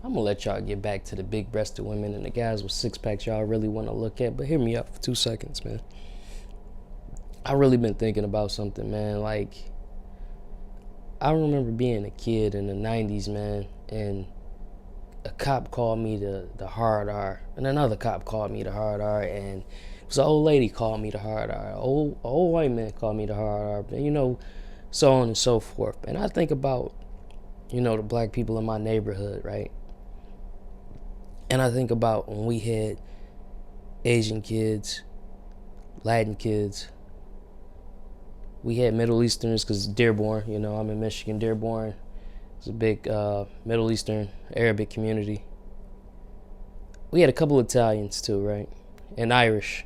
I'm gonna let y'all get back to the big breasted women and the guys with six packs y'all really want to look at, but hear me out for 2 seconds, man. I really been thinking about something, man. Like, I remember being a kid in the 90s, man, and a cop called me the hard R, and another cop called me the hard R, and it was an old lady called me the hard R, old white man called me the hard R, so on and so forth. And I think about, the black people in my neighborhood, right? And I think about when we had Asian kids, Latin kids, we had Middle Easterners, because Dearborn, I'm in Michigan, Dearborn. It's a big Middle Eastern Arabic community. We had a couple Italians too, right? And Irish.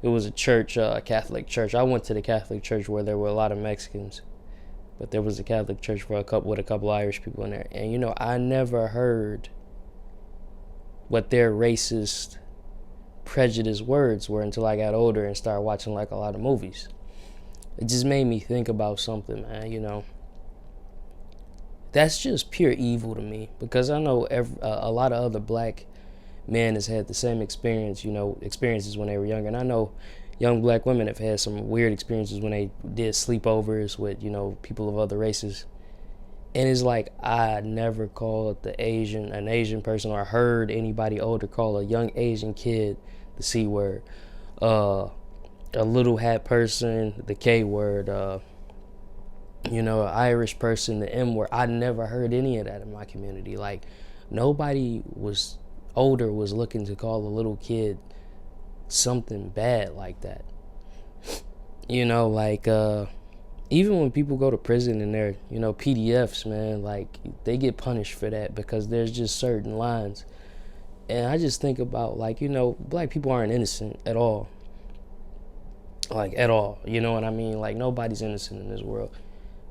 It was a church, a Catholic church. I went to the Catholic church where there were a lot of Mexicans, but there was a Catholic church for with a couple Irish people in there. And I never heard what their racist, prejudiced words were until I got older and started watching like a lot of movies. It just made me think about something, man. That's just pure evil to me, because I know a lot of other black men has had the same experiences when they were younger, and I know young black women have had some weird experiences when they did sleepovers with people of other races. And it's like, I never called an Asian person, or heard anybody older call a young Asian kid the C word, a little hat person the K word, an Irish person the M word. I never heard any of that in my community. Like, nobody was looking to call a little kid something bad like that. Even when people go to prison and they're, PDFs, man, like, they get punished for that because there's just certain lines. And I just think about, like, black people aren't innocent at all. Like, at all. You know what I mean? Like, nobody's innocent in this world.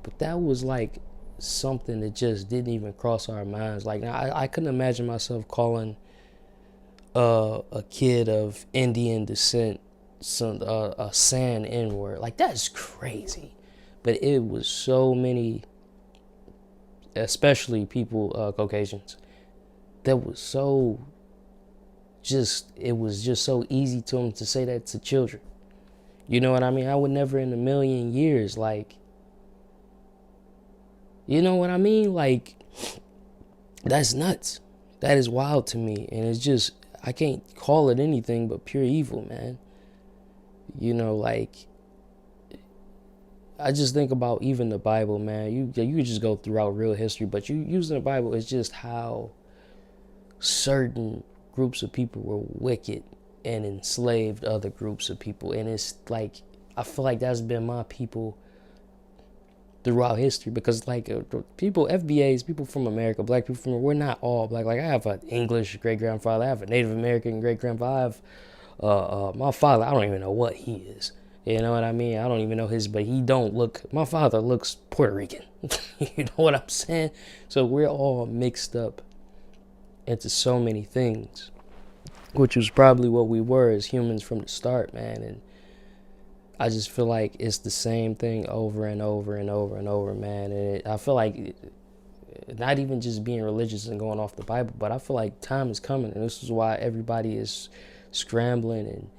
But that was, like, something that just didn't even cross our minds. Like, I couldn't imagine myself calling a kid of Indian descent a San N-word. Like, that's crazy. But it was so many, especially people, Caucasians, that was so it was just so easy to them to say that to children. You know what I mean? I would never in a million years, like, you know what I mean? Like, that's nuts. That is wild to me. And it's just, I can't call it anything but pure evil, man. Like, I just think about even the Bible, man. You could just go throughout real history, but you using the Bible is just how certain groups of people were wicked and enslaved other groups of people. And it's like, I feel like that's been my people throughout history, because like people, FBAs, people from America, black people from, we're not all black. Like, I have an English great grandfather, I have a Native American great grandfather, I have my father, I don't even know what he is. You know what I mean? I don't even know his, but he don't look, my father looks Puerto Rican. You know what I'm saying? So we're all mixed up into so many things, which was probably what we were as humans from the start, man. And I just feel like it's the same thing over and over and over and over, man. And I feel like, not even just being religious and going off the Bible, but I feel like time is coming, and this is why everybody is scrambling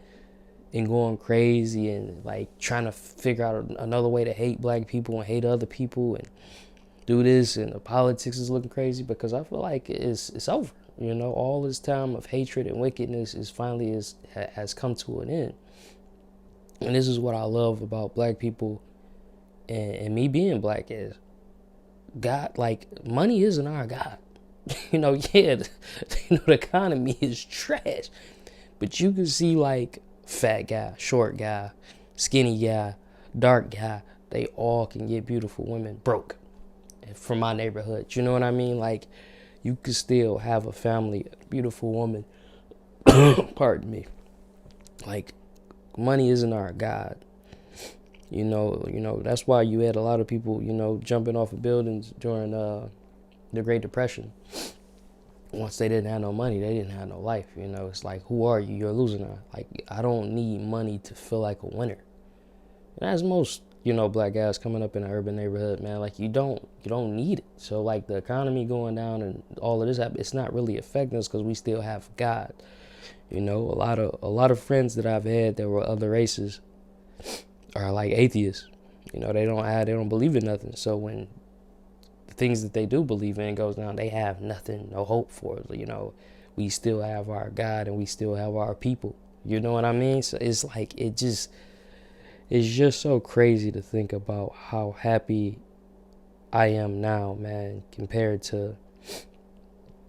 and going crazy and like trying to figure out another way to hate black people and hate other people and do this, and the politics is looking crazy, because I feel like it's over. All this time of hatred and wickedness has come to an end. And this is what I love about black people and me being black, is God, like, money isn't our God. Yeah, the economy is trash, but you can see, like, fat guy, short guy, skinny guy, dark guy, they all can get beautiful women broke from my neighborhood. You know what I mean? Like, you could still have a family, a beautiful woman. Pardon me. Like, money isn't our God. That's why you had a lot of people, jumping off of buildings during the Great Depression. Once they didn't have no money, they didn't have no life. It's like, who are you? You're a loser now. Like, I don't need money to feel like a winner. And as most, black guys coming up in an urban neighborhood, man. Like you don't need it. So like the economy going down and all of this, it's not really affecting us because we still have God. A lot of friends that I've had that were other races are like atheists. They don't believe in nothing. So when the things that they do believe in goes down, they have nothing, no hope for it. We still have our God and we still have our people. You know what I mean? So it's like it's just so crazy to think about how happy I am now, man, compared to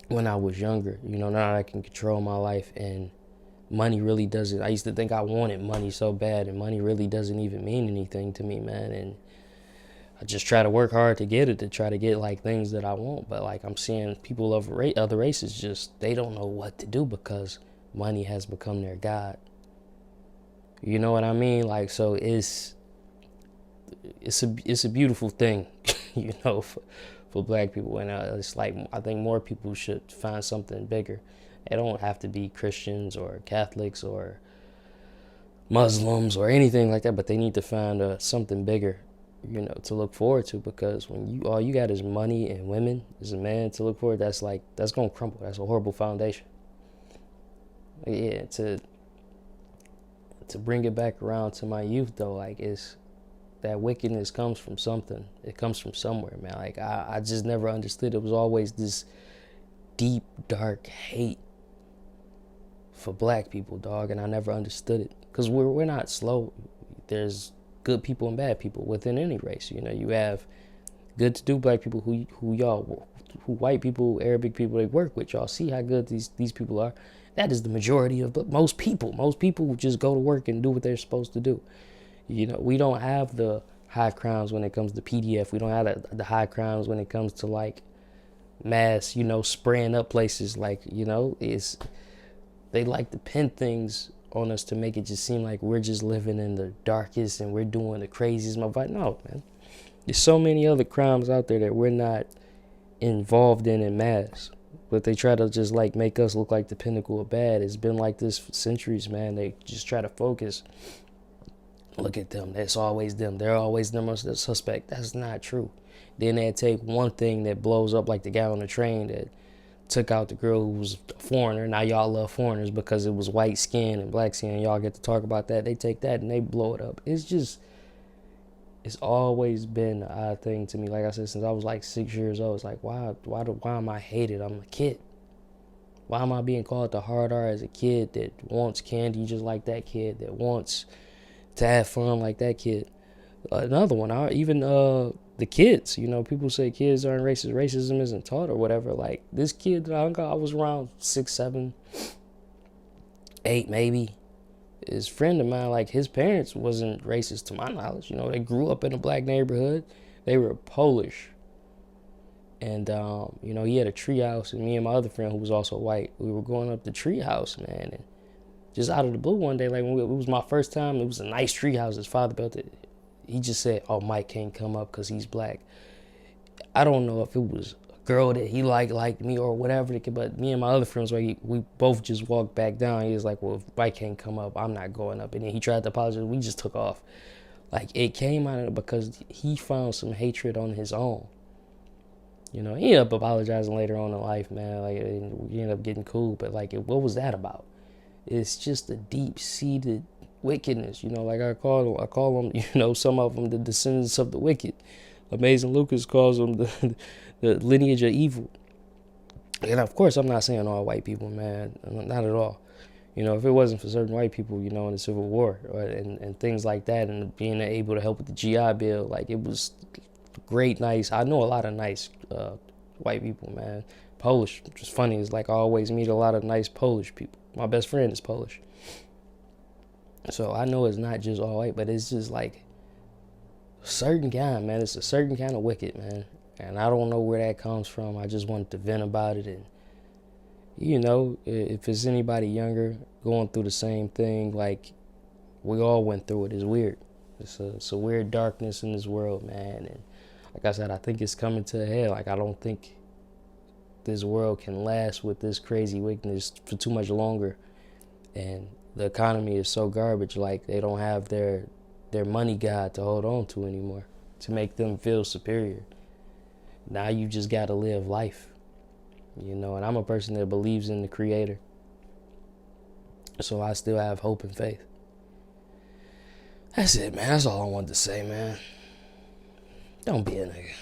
when I was younger. Now I can control my life and money really doesn't. I used to think I wanted money so bad, and money really doesn't even mean anything to me, man. And I just try to work hard to get it, to try to get like things that I want. But like I'm seeing people of other races, just they don't know what to do because money has become their God. You know what I mean? Like, so it's a beautiful thing, for black people. And it's like, I think more people should find something bigger. They don't have to be Christians or Catholics or Muslims or anything like that, but they need to find something bigger, to look forward to, because when all you got is money and women as a man to look forward, that's going to crumble. That's a horrible foundation. Yeah, to bring it back around to my youth though, like it's that wickedness comes from something. It comes from somewhere, man. Like I just never understood. It was always this deep, dark hate for black people, dog, and I never understood it. Cause we're not slow. There's good people and bad people within any race. You have good to do black people who white people, Arabic people, they work with. Y'all see how good these people are. That is the majority of most people. Most people just go to work and do what they're supposed to do. We don't have the high crimes when it comes to PDF. We don't have the high crimes when it comes to like mass, spraying up places. Like, they like to pin things on us to make it just seem like we're just living in the darkest and we're doing the craziest. No, man. There's so many other crimes out there that we're not involved in mass. But they try to just like make us look like the pinnacle of bad. It's been like this for centuries, man. They just try to focus. Look at them. That's always them. They're always them as the suspect. That's not true. Then they take one thing that blows up, like the guy on the train that took out the girl who was a foreigner. Now y'all love foreigners because it was white skin and black skin. Y'all get to talk about that. They take that and they blow it up. It's always been an odd thing to me. Like I said, since I was like 6 years old, it's like, why am I hated? I'm a kid. Why am I being called the hard R as a kid that wants candy just like that kid, that wants to have fun like that kid? Another one, the kids, people say kids aren't racist. Racism isn't taught or whatever. Like this kid that I was around 6, 7, 8 maybe. His friend of mine, like his parents wasn't racist to my knowledge. They grew up in a black neighborhood. They were Polish. And, he had a tree house, and me and my other friend who was also white, we were going up the tree house, man. And just out of the blue one day, like it was my first time, it was a nice tree house. His father built it. He just said, oh, Mike can't come up because he's black. I don't know if it was a girl that he liked me or whatever, but me and my other friends, we both just walked back down. He was like, well, if Mike can't come up, I'm not going up. And then he tried to apologize. We just took off. Like it came out of it because he found some hatred on his own. He ended up apologizing later on in life, man. Like we ended up getting cool, but like, what was that about? It's just a deep-seated wickedness, like I call them, some of them the descendants of the wicked. Amazing Lucas calls them the lineage of evil. And of course, I'm not saying all white people, man, not at all. If it wasn't for certain white people, in the Civil War and things like that, and being able to help with the GI Bill, like it was great, nice. I know a lot of nice white people, man. Polish, which is funny, is like I always meet a lot of nice Polish people. My best friend is Polish. So I know it's not just all white, but it's just like a certain kind, man. It's a certain kind of wicked, man. And I don't know where that comes from. I just wanted to vent about it. And, if it's anybody younger going through the same thing, like we all went through it, it's weird. It's a weird darkness in this world, man. And like I said, I think it's coming to a head. Like I don't think this world can last with this crazy wickedness for too much longer. And the economy is so garbage, like they don't have their their money god to hold on to anymore, to make them feel superior. Now you just gotta live life, you know. And I'm a person that believes in the Creator, so I still have hope and faith. That's it, man. That's all I wanted to say, man. Don't be a nigga.